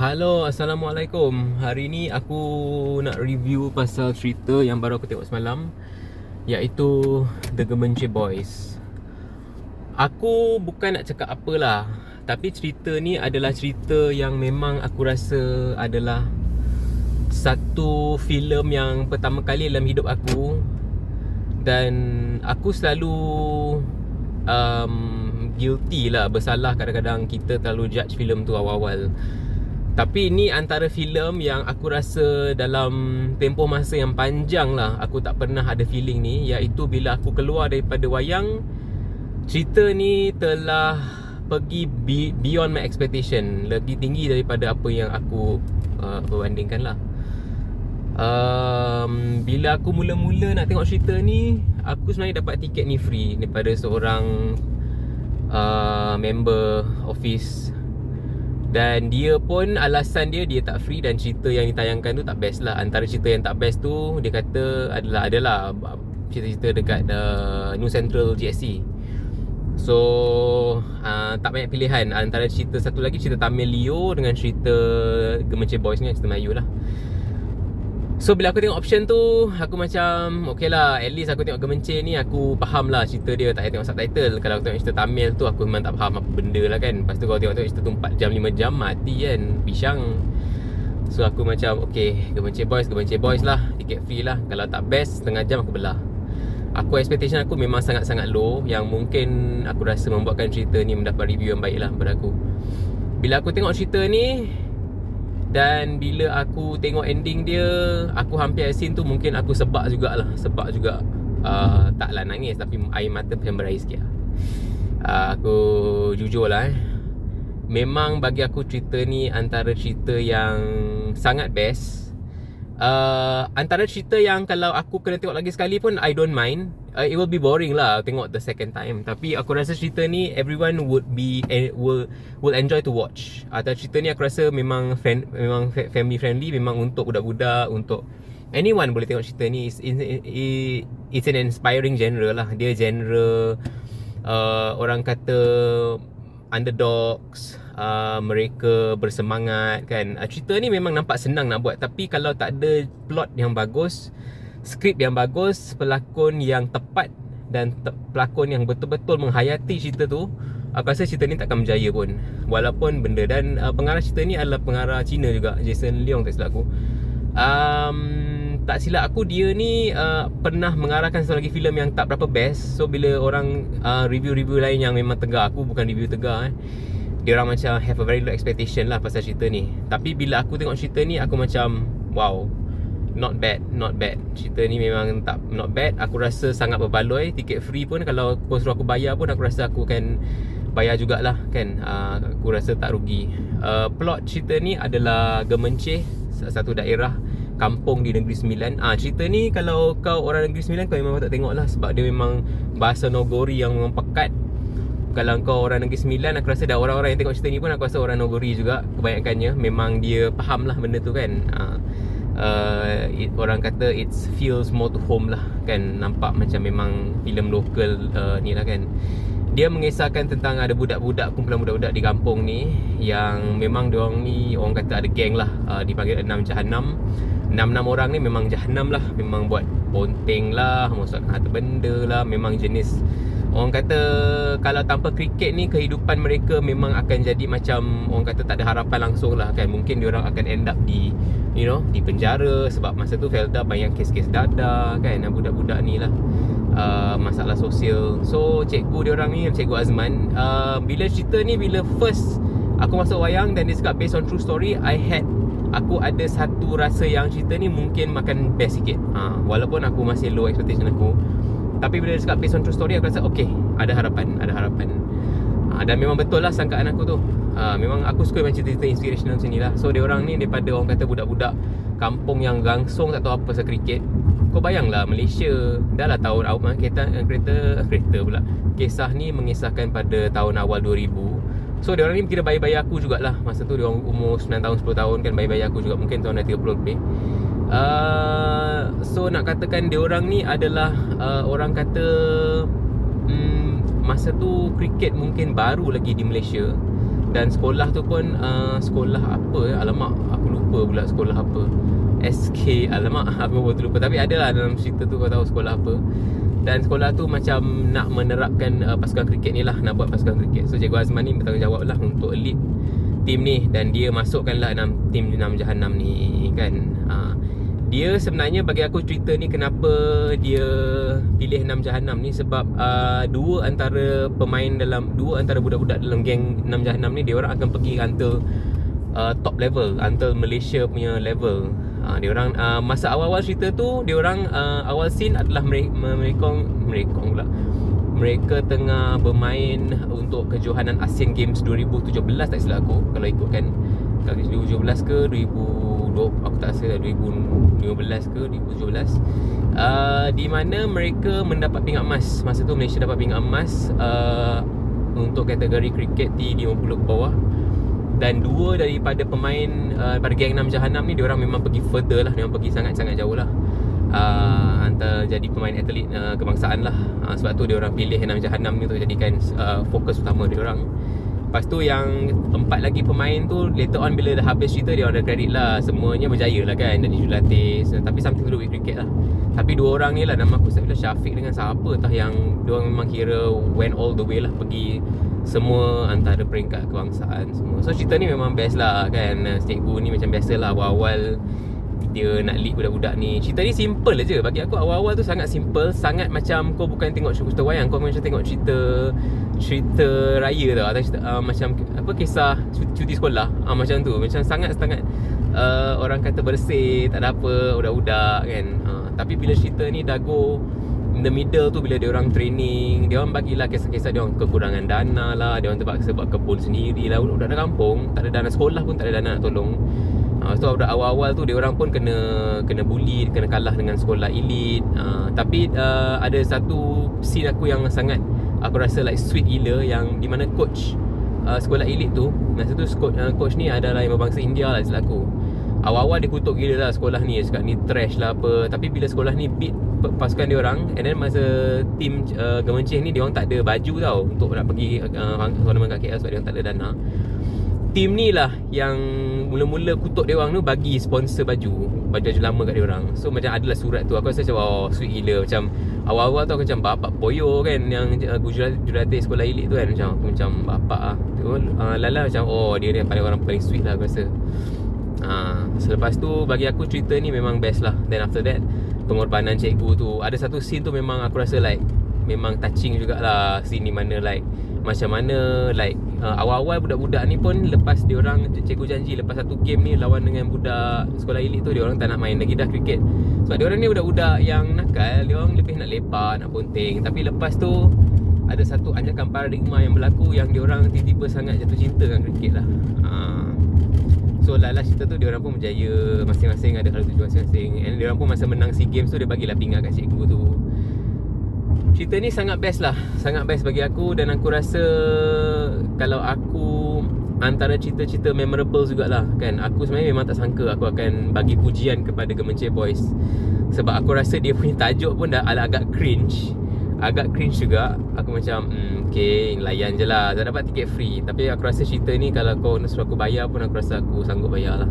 Halo, Assalamualaikum. Hari ni aku nak review pasal cerita yang baru aku tengok semalam, iaitu The Gemenche Boys. Aku bukan nak cakap apalah, tapi cerita ni adalah cerita yang memang aku rasa adalah satu filem yang pertama kali dalam hidup aku. Dan aku selalu guilty lah, bersalah kadang-kadang kita terlalu judge filem tu awal-awal. Tapi ni antara filem yang aku rasa dalam tempoh masa yang panjang lah aku tak pernah ada feeling ni, iaitu bila aku keluar daripada wayang, cerita ni telah pergi beyond my expectation, lebih tinggi daripada apa yang aku berbandingkan lah. Bila aku mula-mula nak tengok cerita ni, aku sebenarnya dapat tiket ni free daripada seorang member office. Dan dia pun alasan dia tak free dan cerita yang ditayangkan tu tak best lah. Antara cerita yang tak best tu dia kata adalah cerita-cerita dekat New Central GSC. So tak banyak pilihan. Antara cerita satu lagi, cerita Tamil Leo dengan cerita Gemenche Boys ni, cerita Melayu lah. So bila aku tengok option tu, aku macam okay lah, at least aku tengok Gemenche ni aku faham lah cerita dia, tak payah tengok subtitle. Kalau aku tengok cerita Tamil tu, aku memang tak faham apa benda lah kan. Lepas tu kalau tengok cerita tu 4 jam 5 jam, mati kan, pisang. So aku macam okay, Gemenche Boys lah, tiket free lah. Kalau tak best, setengah jam aku belah. Expectation aku memang sangat-sangat low, yang mungkin aku rasa membuatkan cerita ni mendapat review yang baik lah pada aku. Bila aku tengok cerita ni dan bila aku tengok ending dia, aku hampir scene tu mungkin aku sebab juga. Taklah nangis, tapi air mata macam berair sikit lah. Aku jujur lah memang bagi aku cerita ni antara cerita yang sangat best. Antara cerita yang kalau aku kena tengok lagi sekali pun I don't mind. It will be boring lah tengok the second time, tapi aku rasa cerita ni everyone will enjoy to watch. Atau cerita ni aku rasa memang family friendly, memang untuk budak-budak, untuk anyone boleh tengok cerita ni. It's an inspiring genre lah. Dia genre orang kata underdogs, mereka bersemangat kan. Cerita ni memang nampak senang nak buat, tapi kalau tak ada plot yang bagus, skrip yang bagus, pelakon yang tepat dan pelakon yang betul-betul menghayati cerita tu, aku rasa cerita ni takkan berjaya pun. Walaupun benda, dan pengarah cerita ni adalah pengarah Cina juga, Jason Leong tak silap aku. Tak silap aku, dia ni pernah mengarahkan satu lagi filem yang tak berapa best. So bila orang review-review lain yang memang tegar, aku bukan review tegar dia orang macam have a very low expectation lah pasal cerita ni. Tapi bila aku tengok cerita ni, aku macam wow, not bad. Cerita ni memang not bad. Aku rasa sangat berbaloi. Tiket free pun, kalau kau suruh aku bayar pun, aku rasa aku akan bayar jugalah kan. Aku rasa tak rugi. Plot cerita ni adalah Gemenche, satu daerah kampung di Negeri Sembilan. Cerita ni kalau kau orang Negeri Sembilan, kau memang tak tengok lah, sebab dia memang bahasa Nogori yang memang pekat. Kalau kau orang Negeri Sembilan, aku rasa dah orang-orang yang tengok cerita ni pun aku rasa orang Nogori juga kebanyakannya. Memang dia faham lah benda tu kan. Orang kata it feels more to home lah kan. Nampak macam memang filem lokal ni lah kan. Dia mengisahkan tentang ada budak-budak, kumpulan budak-budak di kampung ni, yang memang diorang ni orang kata ada geng lah, dipanggil 6 Jahanam. 6 orang ni memang Jahanam lah. Memang buat ponteng lah, merosakkan harta benda lah. Memang jenis, orang kata kalau tanpa kriket ni, kehidupan mereka memang akan jadi macam, orang kata tak ada harapan langsung lah kan. Mungkin diorang akan end up di di penjara, sebab masa tu Felda banyak kes-kes dadah kan, budak-budak ni lah. Masalah sosial. So cikgu diorang ni, Cikgu Azman, bila cerita ni, bila first aku masuk wayang dan dia cakap based on true story, aku ada satu rasa yang cerita ni mungkin makan best sikit. Walaupun aku masih low expectation aku, tapi bila dia cakap based on true story, aku rasa okay, ada harapan. Dan memang betul lah sangkaan aku tu. Memang aku suka macam cerita inspirational macam ni lah. So dia orang ni daripada orang kata budak-budak kampung yang gangsong, tak tahu apa pasal kriket. Kau bayanglah, Malaysia dah lah tahun awal, kereta pula. Kisah ni mengisahkan pada tahun awal 2000. So dia orang ni kira bayar-bayar aku jugalah. Masa tu dia orang umur 9 tahun 10 tahun kan, bayar-bayar aku juga, mungkin tahun dah 30 lebih. So nak katakan dia orang ni adalah orang kata masa tu kriket mungkin baru lagi di Malaysia. Dan sekolah tu pun sekolah apa alamak aku lupa pula sekolah apa. SK, alamak aku pun terlupa. Tapi adalah dalam cerita tu kau tahu sekolah apa. Dan sekolah tu macam nak menerapkan pasukan kriket ni lah, nak buat pasukan kriket. So Cikgu Azman ni bertanggungjawab lah untuk lead tim ni. Dan dia masukkan lah tim 6 Jahanam ni kan. Dia sebenarnya bagi aku cerita ni kenapa dia pilih 6 Jahanam ni. Sebab dua antara budak-budak dalam geng 6 Jahanam ni, dia orang akan pergi until top level, until Malaysia punya level. Dia orang masa awal-awal cerita tu, dia orang awal scene adalah merekong pula. Mereka tengah bermain untuk kejohanan Asian Games 2017 tak silap aku, kalau ikutkan. Kalau 2017 ke 2020, aku tak rasa 2015 ke 2017, di mana mereka mendapat pingat emas. Masa tu Malaysia dapat pingat emas untuk kategori kriket T50 ke bawah. Dan dua daripada pemain daripada geng 6 Jahanam ni, diorang memang pergi further lah, diorang pergi sangat-sangat jauh lah, antara jadi pemain atlet kebangsaan lah. Sebab tu diorang pilih 6 Jahanam ni untuk jadikan fokus utama diorang. Lepas tu yang 4 lagi pemain tu, later on bila dah habis cerita, dia orang dah credit lah, semuanya berjaya lah kan, dari Julatis, tapi something to do with cricket lah. Tapi dua orang ni lah, nama aku Syafiq dengan siapa tah, yang diorang memang kira went all the way lah, pergi semua antara peringkat kebangsaan semua. So cerita ni memang best lah kan. Cikgu ni macam biasa lah, awal-awal dia nak lead budak-budak ni. Cerita ni simple je bagi aku. Awal-awal tu sangat simple, sangat macam kau bukan tengok cerita wayang, kau macam tengok cerita raya tau, atau cerita, macam apa, kisah cuti sekolah, macam tu. Macam sangat orang kata bersih, tak ada apa, budak-budak kan. Tapi bila cerita ni dah go in the middle tu, bila dia orang training, dia orang bagilah kisah-kisah dia orang kekurangan dana lah, dia orang terpaksa buat kebun sendiri lah. Budak dalam kampung tak ada dana sekolah pun, tak ada dana nak tolong. So awal-awal tu dia orang pun kena bully, kena kalah dengan sekolah elit. Tapi ada satu scene aku yang sangat aku rasa like sweet gila, yang di mana coach sekolah elit tu, masa tu coach ni adalah yang berbangsa India lah selaku. Awal-awal dia kutuk gila lah sekolah ni, cakap ni trash lah apa. Tapi bila sekolah ni beat pasukan dia orang, and then masa tim Gemencih ni, dia orang tak ada baju tau untuk nak pergi tournament kat KL sebab dia orang tak ada dana. Tim ni lah yang mula-mula kutuk dia orang tu bagi sponsor baju lama kat dia orang. So macam adalah surat tu, aku rasa macam sweet gila. Macam awal-awal tu aku macam bapak poyo kan, yang jurulatih sekolah elit tu kan, macam bapak lah. Lala macam dia ni orang paling sweet lah aku rasa. Selepas tu bagi aku cerita ni memang best lah. Then after that, pengorbanan cikgu tu, ada satu scene tu memang aku rasa like memang touching jugalah. Scene ni mana like macam mana like awal-awal budak-budak ni pun, lepas diorang, cikgu janji lepas satu game ni lawan dengan budak sekolah elit tu, diorang tak nak main lagi dah kriket. Sebab diorang ni budak-budak yang nakal, diorang lebih nak lepak, nak ponting. Tapi lepas tu ada satu anjakan paradigma yang berlaku, yang diorang tiba-tiba sangat jatuh cinta dengan kriket lah. So last cerita tu diorang pun berjaya, masing-masing ada hal tujuan masing-masing. And diorang pun masa menang SEA Games tu, dia bagilah pingat kat cikgu tu. Cerita ni sangat best lah, sangat best bagi aku. Dan aku rasa kalau aku antara cerita-cerita memorable jugalah kan. Aku sebenarnya memang tak sangka aku akan bagi pujian kepada Gemencih Boys, sebab aku rasa dia punya tajuk pun dah agak cringe juga. Aku macam okay, layan je lah, tak dapat tiket free. Tapi aku rasa cerita ni kalau kau nak suruh aku bayar pun, aku rasa aku sanggup bayar lah.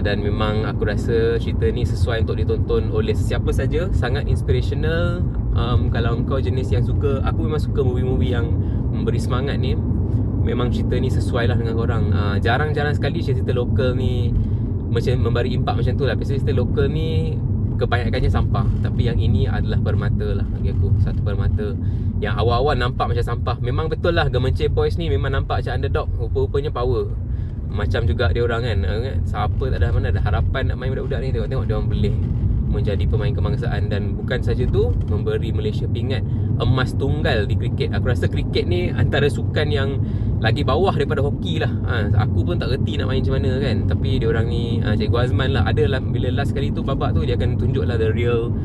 Dan memang aku rasa cerita ni sesuai untuk ditonton oleh sesiapa saja. Sangat inspirational. Kalau kau jenis yang suka, aku memang suka movie-movie yang memberi semangat ni, memang cerita ni sesuai lah dengan korang. Jarang-jarang sekali cerita lokal ni macam memberi impak macam tu lah. Biasanya cerita lokal ni kebanyakannya sampah, tapi yang ini adalah permata lah bagi aku. Satu permata yang awal-awal nampak macam sampah. Memang betul lah, Gemencih Boys ni memang nampak macam underdog, rupa-rupanya power. Macam juga dia orang kan, siapa tak ada mana ada harapan nak main budak-budak ni, tengok-tengok dia orang boleh menjadi pemain kebangsaan. Dan bukan saja tu, memberi Malaysia pingat emas tunggal di kriket. Aku rasa kriket ni antara sukan yang lagi bawah daripada hoki lah. Aku pun tak reti nak main macam mana kan. Tapi dia orang ni, Cikgu Azman lah, ada lah, bila last kali tu babak tu, dia akan tunjuk lah the real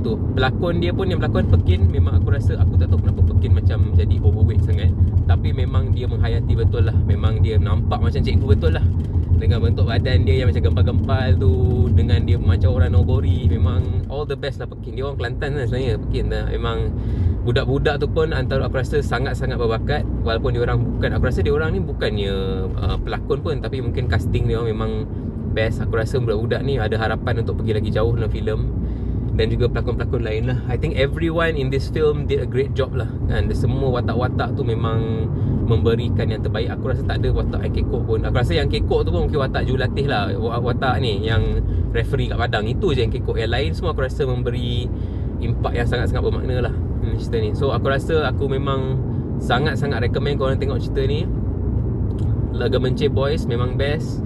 tu. Pelakon dia pun, yang pelakon Pekin, memang aku rasa, aku tak tahu kenapa Pekin macam jadi overweight sangat, tapi memang dia menghayati betul lah. Memang dia nampak macam cikgu betul lah, dengan bentuk badan dia yang macam gempal-gempal tu, dengan dia macam orang Nogori. Memang all the best lah Pekin. Dia orang Kelantan lah sebenarnya Pekin lah. Memang budak-budak tu pun antara aku rasa sangat-sangat berbakat. Walaupun diorang bukan, aku rasa diorang ni bukannya pelakon pun, tapi mungkin casting dia memang best. Aku rasa budak-budak ni ada harapan untuk pergi lagi jauh dalam filem. Dan juga pelakon-pelakon lain lah. I think everyone in this film did a great job lah kan. Semua watak-watak tu memang memberikan yang terbaik. Aku rasa tak ada watak yang kekok pun. Aku rasa yang kekok tu pun mungkin watak jurulatih lah. Watak ni yang referee kat padang, itu je yang kekok. Yang lain semua aku rasa memberi impak yang sangat-sangat bermakna lah cerita ni. So aku rasa aku memang sangat-sangat recommend korang tengok cerita ni. Laga Menceh Boys memang best.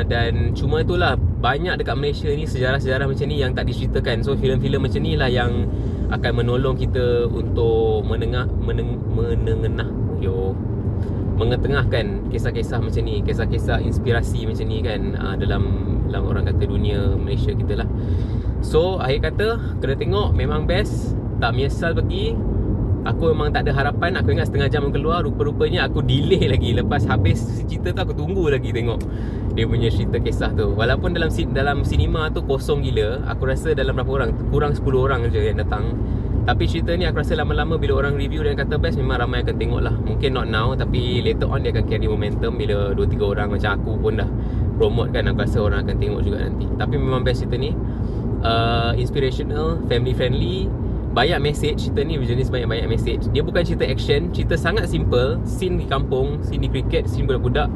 Dan cuma itulah, banyak dekat Malaysia ni sejarah-sejarah macam ni yang tak diceritakan. So filem-filem macam ni lah yang akan menolong kita untuk mengetengahkan kisah-kisah macam ni, kisah-kisah inspirasi macam ni kan, dalam orang kata dunia Malaysia kita lah. So akhir kata, kena tengok, memang best. Tak menyesal pergi. Aku memang tak ada harapan. Aku ingat setengah jam keluar, rupa-rupanya aku delay lagi. Lepas habis cerita tu, aku tunggu lagi tengok dia punya cerita kisah tu. Walaupun dalam sinema tu kosong gila. Aku rasa dalam berapa orang, kurang 10 orang je yang datang. Tapi cerita ni aku rasa lama-lama bila orang review dan kata best, memang ramai akan tengok lah. Mungkin not now, tapi later on dia akan carry momentum. Bila 2-3 orang macam aku pun dah promote kan, aku rasa orang akan tengok juga nanti. Tapi memang best cerita ni. Inspirational, family friendly, banyak message. Cerita ni jenis banyak-banyak message. Dia bukan cerita action, cerita sangat simple. Scene di kampung, scene di cricket, scene budak-budak,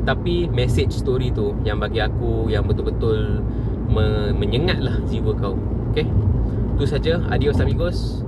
tapi message story tu yang bagi aku yang betul-betul menyengat lah jiwa kau. Okay, tu saja. Adios amigos.